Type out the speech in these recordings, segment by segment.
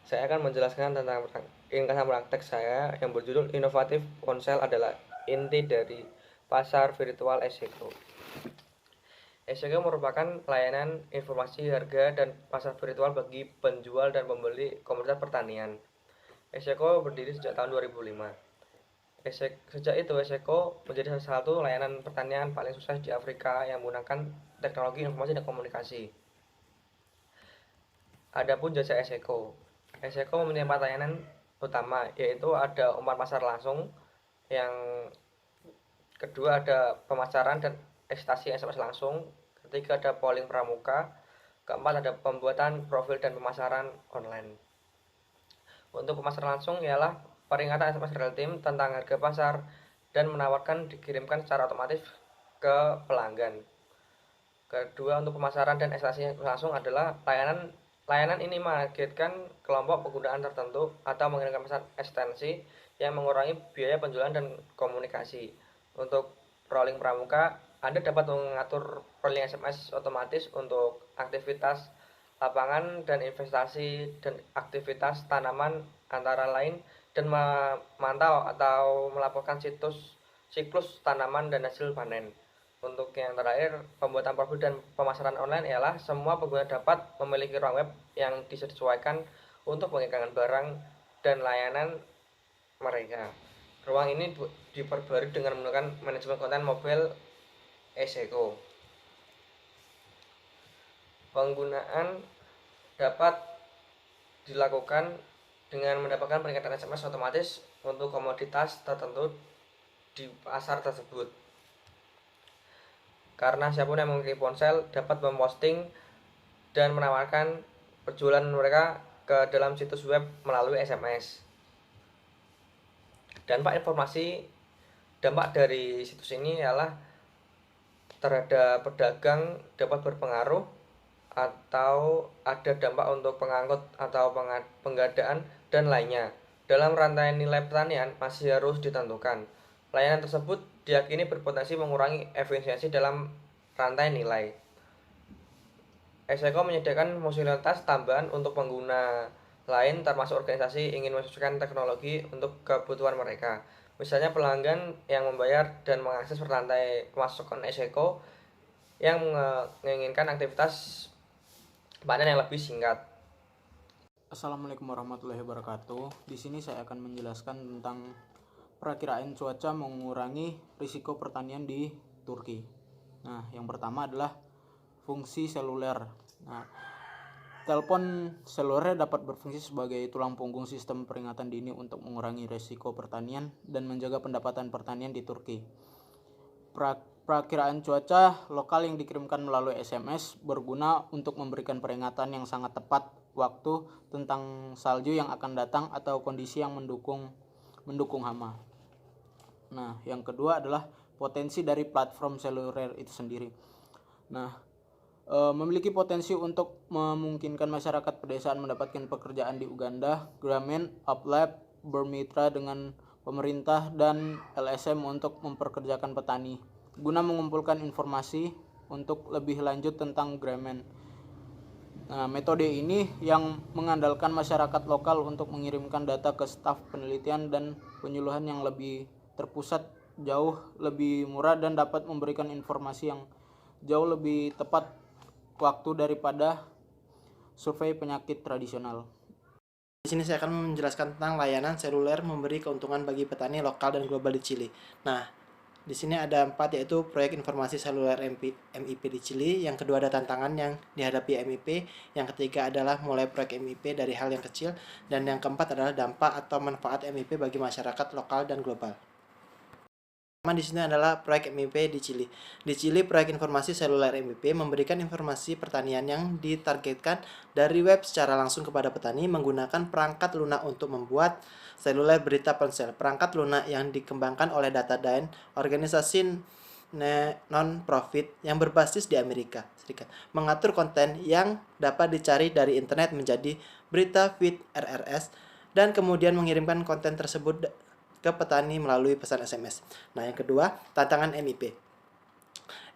Saya akan menjelaskan tentang ringkasan praktek saya yang berjudul Inovatif Ponsel adalah inti dari pasar virtual Eseko. Eseko merupakan layanan informasi harga dan pasar virtual bagi penjual dan pembeli komoditas pertanian. Eseko berdiri sejak tahun 2005. Sejak itu, Eseko menjadi salah satu layanan pertanian paling sukses di Afrika yang menggunakan teknologi informasi dan komunikasi. Adapun jasa Eseko. Eseko memiliki 4 layanan utama, yaitu ada umpan pasar langsung, yang kedua ada pemasaran dan ekstasi SMS langsung, ketiga ada polling pramuka, keempat ada pembuatan profil dan pemasaran online. Untuk pemasaran langsung ialah peringatan SMS real time tentang harga pasar dan menawarkan dikirimkan secara otomatis ke pelanggan. Kedua, untuk pemasaran dan ekstasi langsung adalah layanan ini menargetkan kelompok penggunaan tertentu atau mengirimkan pesan ekstensi yang mengurangi biaya penjualan dan komunikasi. Untuk rolling pramuka, Anda dapat mengatur rolling SMS otomatis untuk aktivitas lapangan dan investasi dan aktivitas tanaman antara lain, dan memantau atau melaporkan siklus tanaman dan hasil panen. Untuk yang terakhir, pembuatan profil dan pemasaran online ialah semua pengguna dapat memiliki ruang web yang disesuaikan untuk pengiklangan barang dan layanan mereka. Ruang ini diperbarui dengan menggunakan manajemen konten mobile Eseko. Penggunaan dapat dilakukan dengan mendapatkan peringatan SMS otomatis untuk komoditas tertentu di pasar tersebut. Karena siapapun yang memiliki ponsel dapat memposting dan menawarkan penjualan mereka ke dalam situs web melalui SMS. Dampak dari situs ini ialah terhadap pedagang dapat berpengaruh, atau ada dampak untuk pengangkut atau penggadaan dan lainnya. Dalam rantai nilai pertanian masih harus ditentukan. Layanan tersebut diyakini berpotensi mengurangi efisiensi dalam rantai nilai. Eseko menyediakan fungsionalitas tambahan untuk pengguna lain, termasuk organisasi ingin menyesuaikan teknologi untuk kebutuhan mereka. Misalnya pelanggan yang membayar dan mengakses rantai pemasukan Eseko yang menginginkan aktivitas panen yang lebih singkat. Assalamualaikum warahmatullahi wabarakatuh. Di sini saya akan menjelaskan tentang perakiraan cuaca mengurangi risiko pertanian di Turki. Nah, yang pertama adalah fungsi seluler. Nah, telepon seluler dapat berfungsi sebagai tulang punggung sistem peringatan dini untuk mengurangi risiko pertanian dan menjaga pendapatan pertanian di Turki. Perakiraan cuaca lokal yang dikirimkan melalui SMS berguna untuk memberikan peringatan yang sangat tepat waktu tentang salju yang akan datang atau kondisi yang mendukung hama. Nah, yang kedua adalah potensi dari platform seluler itu sendiri. Nah, memiliki potensi untuk memungkinkan masyarakat pedesaan mendapatkan pekerjaan di Uganda. Grameen Uplab bermitra dengan pemerintah dan LSM untuk memperkerjakan petani guna mengumpulkan informasi untuk lebih lanjut tentang Grameen. Nah, metode ini yang mengandalkan masyarakat lokal untuk mengirimkan data ke staf penelitian dan penyuluhan yang lebih terpusat, jauh lebih murah, dan dapat memberikan informasi yang jauh lebih tepat waktu daripada survei penyakit tradisional. Di sini saya akan menjelaskan tentang layanan seluler memberi keuntungan bagi petani lokal dan global di Chili. Nah, di sini ada 4, yaitu proyek informasi seluler MIP di Chili. Yang kedua ada tantangan yang dihadapi MIP. Yang ketiga adalah mulai proyek MIP dari hal yang kecil. Dan yang keempat adalah dampak atau manfaat MIP bagi masyarakat lokal dan global. Di sini adalah proyek MIP di Chili. Di Chili, proyek informasi seluler MIP memberikan informasi pertanian yang ditargetkan dari web secara langsung kepada petani menggunakan perangkat lunak untuk membuat seluler berita ponsel. Perangkat lunak yang dikembangkan oleh Datadyne, organisasi non-profit yang berbasis di Amerika Serikat, mengatur konten yang dapat dicari dari internet menjadi berita feed RSS dan kemudian mengirimkan konten tersebut ke petani melalui pesan SMS. Nah, yang kedua, tantangan MIP.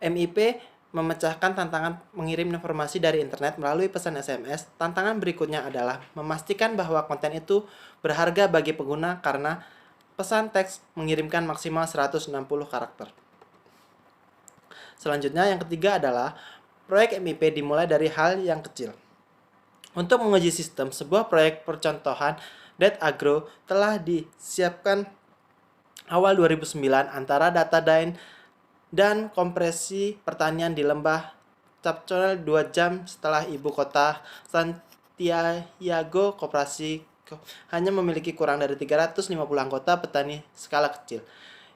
MIP memecahkan tantangan mengirim informasi dari internet melalui pesan SMS, tantangan berikutnya adalah memastikan bahwa konten itu berharga bagi pengguna karena pesan teks mengirimkan maksimal 160 karakter. Selanjutnya yang ketiga adalah proyek MIP dimulai dari hal yang kecil. Untuk menguji sistem, sebuah proyek percontohan DAT-Agro telah disiapkan awal 2009 antara data dan kompresi pertanian di lembah Capconel 2 jam setelah ibu kota Santiago. Koperasi hanya memiliki kurang dari 350 anggota petani skala kecil,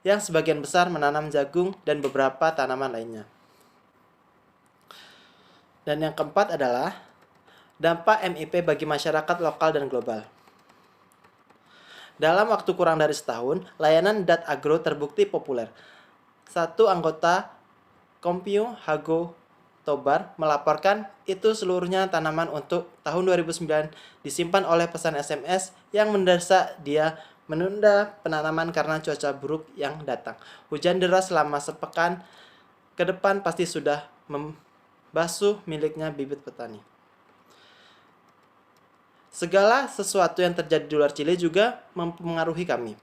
yang sebagian besar menanam jagung dan beberapa tanaman lainnya. Dan yang keempat adalah dampak MIP bagi masyarakat lokal dan global. Dalam waktu kurang dari setahun, layanan DAT-Agro terbukti populer. Satu anggota Kompiu Hago Tobar melaporkan itu seluruhnya tanaman untuk tahun 2009 disimpan oleh pesan SMS yang mendesak dia menunda penanaman karena cuaca buruk yang datang. Hujan deras selama sepekan ke depan pasti sudah membasuh miliknya bibit petani. Segala sesuatu yang terjadi di luar Chili juga mempengaruhi kami.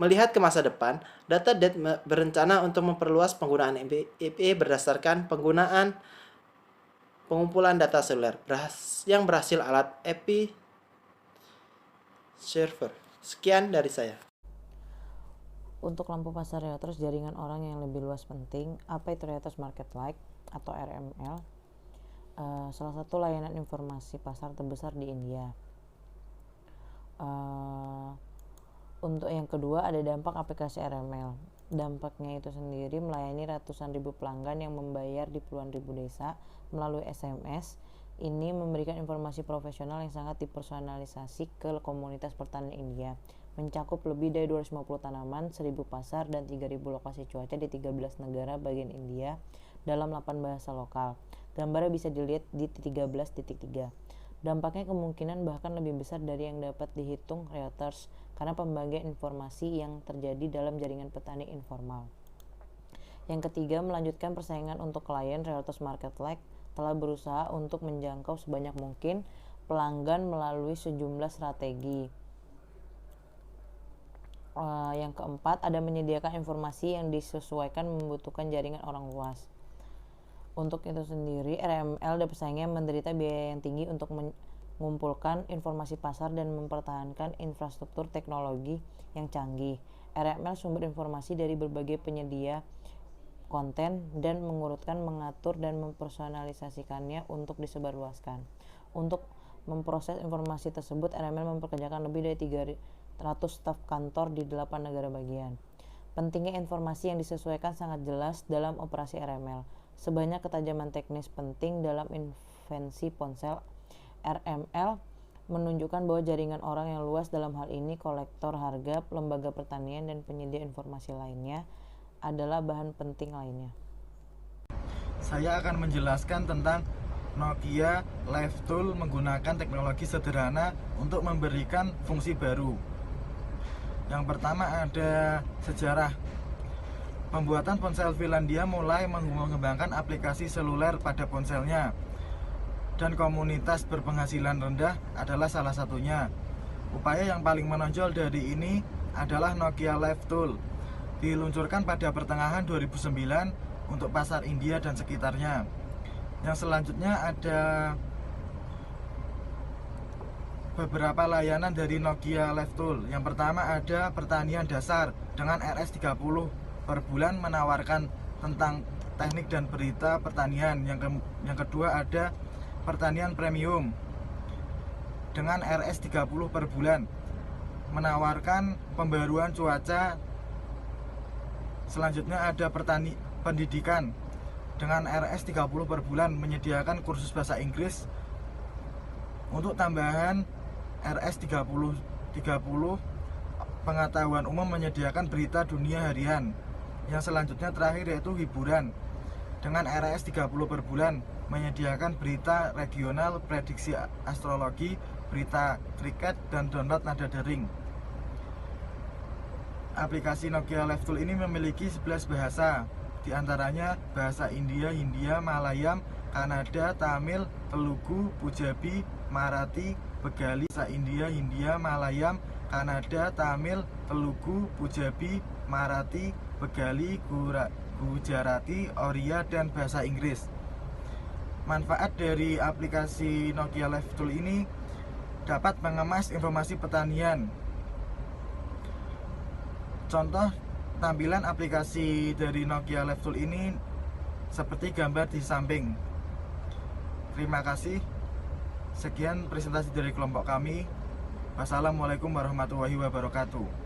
Melihat ke masa depan, Data DAT berencana untuk memperluas penggunaan MIP berdasarkan pengumpulan data seluler yang berhasil alat EP server. Sekian dari saya. Untuk lampu pasar Reuters jaringan orang yang lebih luas penting, apa itu Reuters Market Like atau RML? Salah satu layanan informasi pasar terbesar di India. Untuk yang kedua ada dampak aplikasi RML. Dampaknya itu sendiri melayani ratusan ribu pelanggan yang membayar di puluhan ribu desa melalui SMS. Ini memberikan informasi profesional yang sangat dipersonalisasi ke komunitas pertanian India. Mencakup lebih dari 250 tanaman, 1000 pasar, dan 3000 lokasi cuaca di 13 negara bagian India dalam 8 bahasa lokal. Gambarnya bisa dilihat di 13.3. Dampaknya kemungkinan bahkan lebih besar dari yang dapat dihitung Reuters karena pembagian informasi yang terjadi dalam jaringan petani informal. Yang ketiga, melanjutkan persaingan untuk klien. Reuters Market Like telah berusaha untuk menjangkau sebanyak mungkin pelanggan melalui sejumlah strategi. Yang keempat, ada menyediakan informasi yang disesuaikan membutuhkan jaringan orang luas. Untuk itu sendiri, RML dan pesaingnya menderita biaya yang tinggi untuk mengumpulkan informasi pasar dan mempertahankan infrastruktur teknologi yang canggih. RML sumber informasi dari berbagai penyedia konten dan mengurutkan, mengatur, dan mempersonalisasikannya untuk disebarluaskan. Untuk memproses informasi tersebut, RML mempekerjakan lebih dari 300 staf kantor di 8 negara bagian. Pentingnya informasi yang disesuaikan sangat jelas dalam operasi RML. Sebanyak ketajaman teknis penting dalam invensi ponsel. RML menunjukkan bahwa jaringan orang yang luas, dalam hal ini kolektor harga, lembaga pertanian, dan penyedia informasi lainnya adalah bahan penting lainnya. Saya akan menjelaskan tentang Nokia Live Tool menggunakan teknologi sederhana untuk memberikan fungsi baru. Yang pertama ada sejarah. Pembuatan ponsel Finlandia mulai mengembangkan aplikasi seluler pada ponselnya, dan komunitas berpenghasilan rendah adalah salah satunya. Upaya yang paling menonjol dari ini adalah Nokia Live Tool. Diluncurkan pada pertengahan 2009 untuk pasar India dan sekitarnya. Yang selanjutnya ada beberapa layanan dari Nokia Live Tool. Yang pertama ada pertanian dasar dengan RS30 per bulan, menawarkan tentang teknik dan berita pertanian. Yang kedua ada pertanian premium dengan RS30 per bulan, menawarkan pembaruan cuaca. Selanjutnya ada pendidikan dengan RS30 per bulan, menyediakan kursus bahasa Inggris. Untuk tambahan RS30 pengetahuan umum, menyediakan berita dunia harian. Yang selanjutnya terakhir yaitu hiburan dengan RS30 per bulan, menyediakan berita regional, prediksi astrologi, berita kriket, dan download nada daring. Aplikasi Nokia Live Tool ini memiliki 11 bahasa. diantaranya bahasa India, Hindia, Malayam, Kannada, Tamil, Telugu, Punjabi, Marathi, Bengali. Bahasa India, Hindia, Malayam, Kannada, Tamil, Telugu, Punjabi, Marathi, Bengali, Gujarati, Oriya, dan bahasa Inggris. Manfaat dari aplikasi Nokia Live Tool ini dapat mengemas informasi pertanian. Contoh tampilan aplikasi dari Nokia Live Tool ini seperti gambar di samping. Terima kasih. Sekian presentasi dari kelompok kami. Wassalamualaikum warahmatullahi wabarakatuh.